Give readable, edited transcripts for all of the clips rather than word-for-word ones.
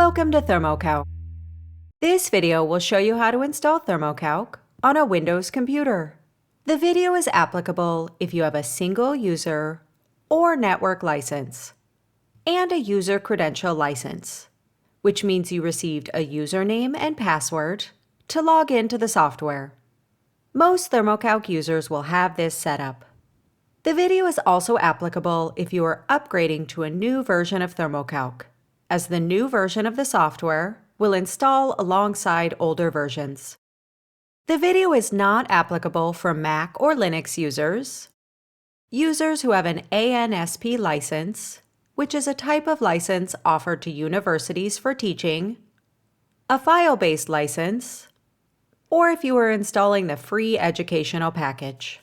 Welcome to Thermo-Calc. This video will show you how to install Thermo-Calc on a Windows computer. The video is applicable if you have a single user or network license and a user credential license, which means you received a username and password to log into the software. Most Thermo-Calc users will have this set up. The video is also applicable if you are upgrading to a new version of Thermo-Calc, as the new version of the software will install alongside older versions. The video is not applicable for Mac or Linux users, users who have an ANSP license, which is a type of license offered to universities for teaching, a file-based license, or if you are installing the free educational package.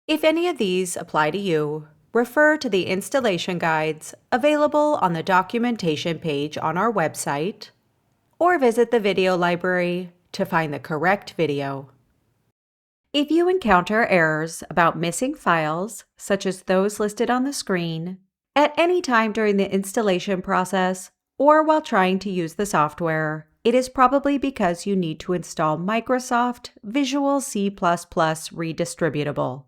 If any of these apply to you, refer to the installation guides available on the documentation page on our website, or visit the video library to find the correct video. If you encounter errors about missing files, such as those listed on the screen, at any time during the installation process or while trying to use the software, it is probably because you need to install Microsoft Visual C++ Redistributable.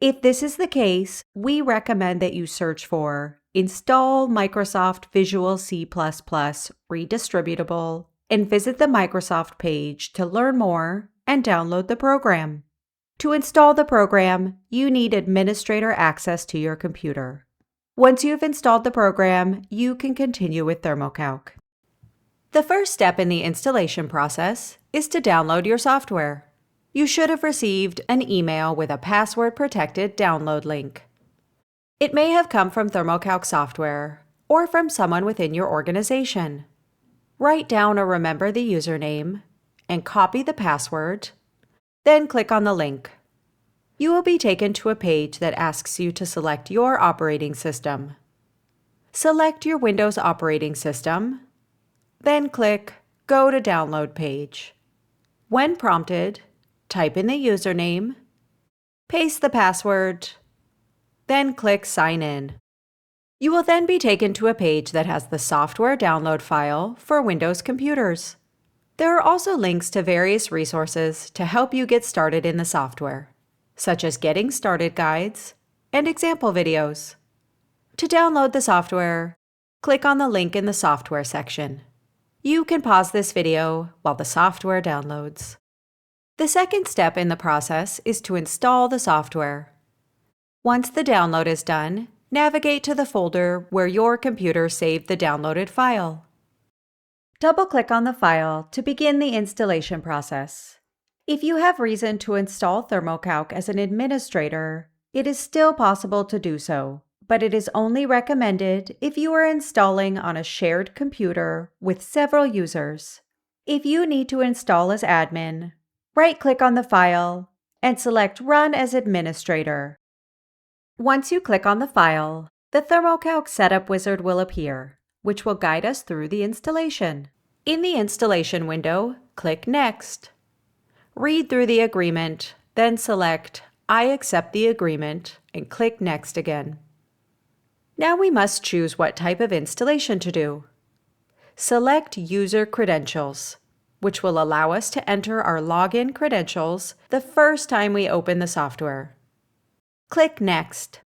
If this is the case, we recommend that you search for Install Microsoft Visual C++ Redistributable and visit the Microsoft page to learn more and download the program. To install the program, you need administrator access to your computer. Once you've installed the program, you can continue with Thermo-Calc. The first step in the installation process is to download your software. You should have received an email with a password-protected download link. It may have come from Thermo-Calc software or from someone within your organization. Write down or remember the username and copy the password, then click on the link. You will be taken to a page that asks you to select your operating system. Select your Windows operating system, then click Go to Download page. When prompted, type in the username, paste the password, then click Sign In. You will then be taken to a page that has the software download file for Windows computers. There are also links to various resources to help you get started in the software, such as Getting Started guides and example videos. To download the software, click on the link in the software section. You can pause this video while the software downloads. The second step in the process is to install the software. Once the download is done, navigate to the folder where your computer saved the downloaded file. Double-click on the file to begin the installation process. If you have reason to install Thermo-Calc as an administrator, it is still possible to do so, but it is only recommended if you are installing on a shared computer with several users. If you need to install as admin, right-click on the file and select Run as Administrator. Once you click on the file, the Thermo-Calc Setup Wizard will appear, which will guide us through the installation. In the installation window, click Next. Read through the agreement, then select I accept the agreement and click Next again. Now we must choose what type of installation to do. Select User Credentials, which will allow us to enter our login credentials the first time we open the software. Click Next.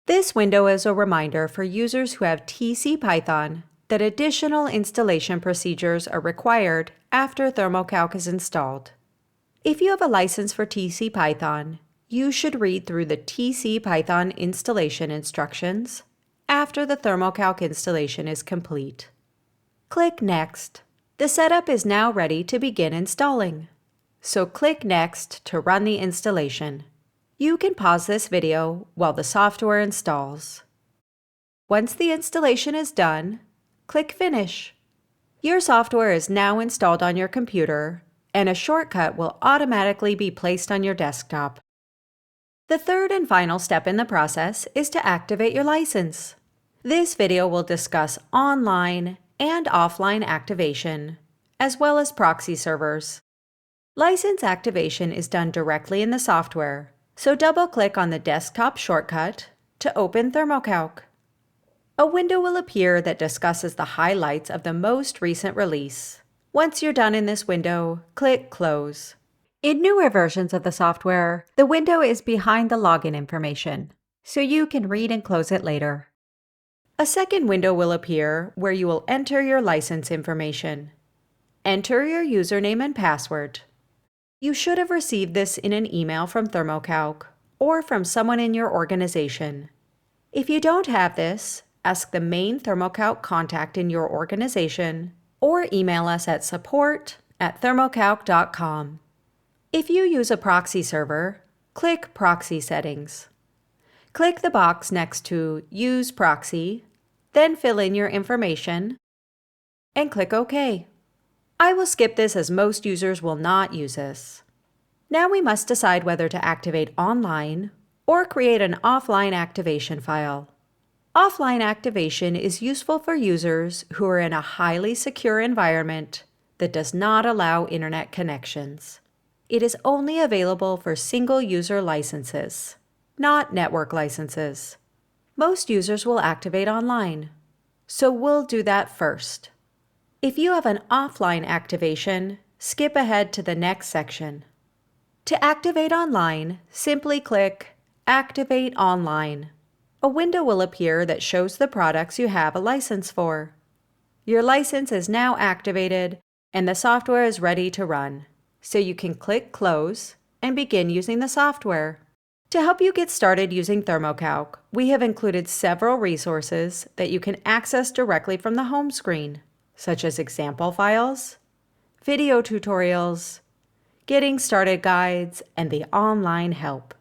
This window is a reminder for users who have TC Python that additional installation procedures are required after Thermo-Calc is installed. If you have a license for TC Python, you should read through the TC Python installation instructions after the Thermo-Calc installation is complete. Click Next. The setup is now ready to begin installing, so click Next to run the installation. You can pause this video while the software installs. Once the installation is done, click Finish. Your software is now installed on your computer, and a shortcut will automatically be placed on your desktop. The third and final step in the process is to activate your license. This video will discuss online and offline activation, as well as proxy servers. License activation is done directly in the software, so double-click on the desktop shortcut to open Thermo-Calc. A window will appear that discusses the highlights of the most recent release. Once you're done in this window, click Close. In newer versions of the software, the window is behind the login information, so you can read and close it later. A second window will appear where you will enter your license information. Enter your username and password. You should have received this in an email from Thermo-Calc or from someone in your organization. If you don't have this, ask the main Thermo-Calc contact in your organization or email us at support@thermocalc.com. If you use a proxy server, click Proxy Settings. Click the box next to Use Proxy, then fill in your information, and click OK. I will skip this as most users will not use this. Now we must decide whether to activate online or create an offline activation file. Offline activation is useful for users who are in a highly secure environment that does not allow internet connections. It is only available for single-user licenses, not network licenses. Most users will activate online, so we'll do that first. If you have an offline activation, skip ahead to the next section. To activate online, simply click Activate Online. A window will appear that shows the products you have a license for. Your license is now activated and the software is ready to run, so you can click Close and begin using the software. To help you get started using Thermo-Calc, we have included several resources that you can access directly from the home screen, such as example files, video tutorials, getting started guides, and the online help.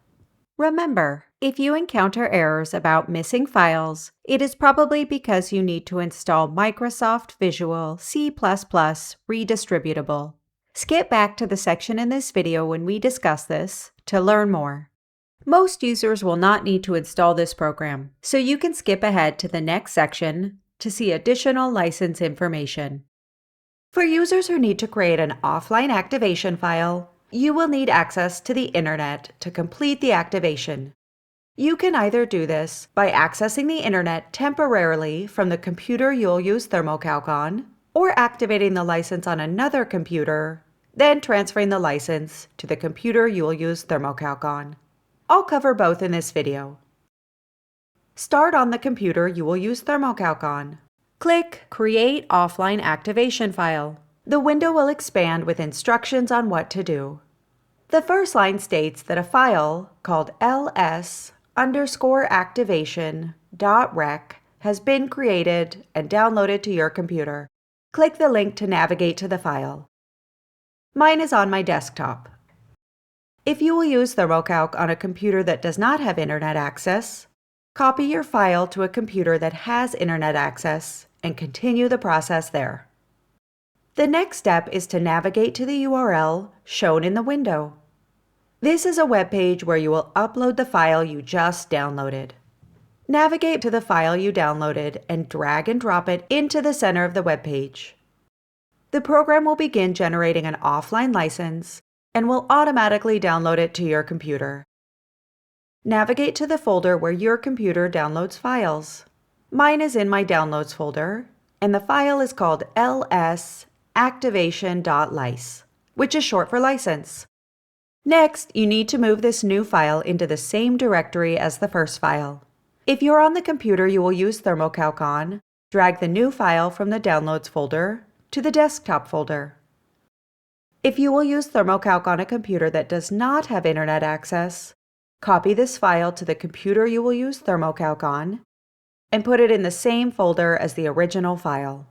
Remember, if you encounter errors about missing files, it is probably because you need to install Microsoft Visual C++ Redistributable. Skip back to the section in this video when we discuss this to learn more. Most users will not need to install this program, so you can skip ahead to the next section to see additional license information. For users who need to create an offline activation file, you will need access to the internet to complete the activation. You can either do this by accessing the internet temporarily from the computer you'll use Thermo-Calc on, or activating the license on another computer, then transferring the license to the computer you'll use Thermo-Calc on. I'll cover both in this video. Start on the computer you will use Thermo-Calc on. Click Create Offline Activation File. The window will expand with instructions on what to do. The first line states that a file called ls_activation.rec has been created and downloaded to your computer. Click the link to navigate to the file. Mine is on my desktop. If you will use Thermo-Calc on a computer that does not have internet access, copy your file to a computer that has internet access and continue the process there. The next step is to navigate to the URL shown in the window. This is a web page where you will upload the file you just downloaded. Navigate to the file you downloaded and drag and drop it into the center of the web page. The program will begin generating an offline license and will automatically download it to your computer. Navigate to the folder where your computer downloads files. Mine is in my Downloads folder, and the file is called ls_activation.lice, which is short for license. Next, you need to move this new file into the same directory as the first file. If you're on the computer you will use Thermo-Calc on, drag the new file from the Downloads folder to the Desktop folder. If you will use Thermo-Calc on a computer that does not have internet access, copy this file to the computer you will use Thermo-Calc on and put it in the same folder as the original file.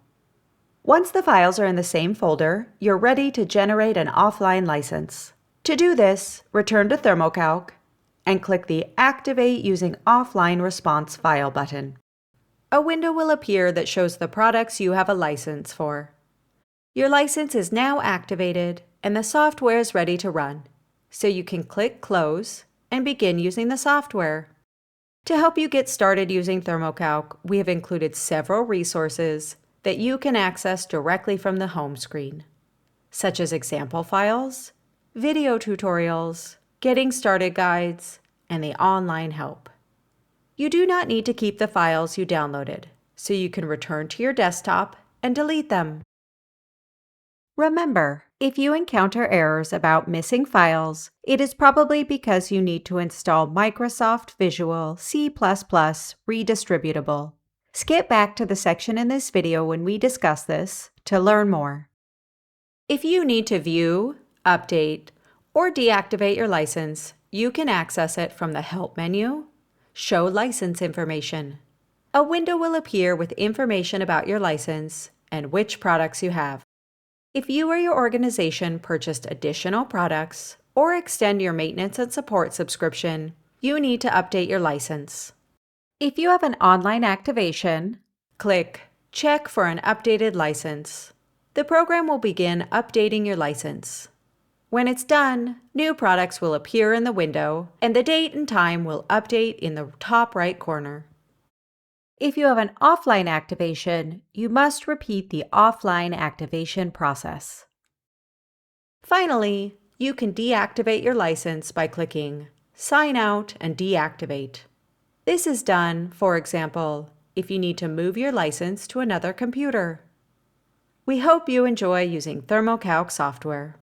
Once the files are in the same folder, you're ready to generate an offline license. To do this, return to Thermo-Calc and click the Activate Using Offline Response File button. A window will appear that shows the products you have a license for. Your license is now activated and the software is ready to run, so you can click Close and begin using the software. To help you get started using Thermo-Calc, we have included several resources that you can access directly from the home screen, such as example files, video tutorials, getting started guides, and the online help. You do not need to keep the files you downloaded, so you can return to your desktop and delete them. Remember, if you encounter errors about missing files, it is probably because you need to install Microsoft Visual C++ Redistributable. Skip back to the section in this video when we discuss this to learn more. If you need to view, update, or deactivate your license, you can access it from the Help menu, Show License Information. A window will appear with information about your license and which products you have. If you or your organization purchased additional products or extend your maintenance and support subscription, you need to update your license. If you have an online activation, click Check for an updated license. The program will begin updating your license. When it's done, new products will appear in the window, and the date and time will update in the top right corner. If you have an offline activation, you must repeat the offline activation process. Finally, you can deactivate your license by clicking Sign Out and Deactivate. This is done, for example, if you need to move your license to another computer. We hope you enjoy using Thermo-Calc software.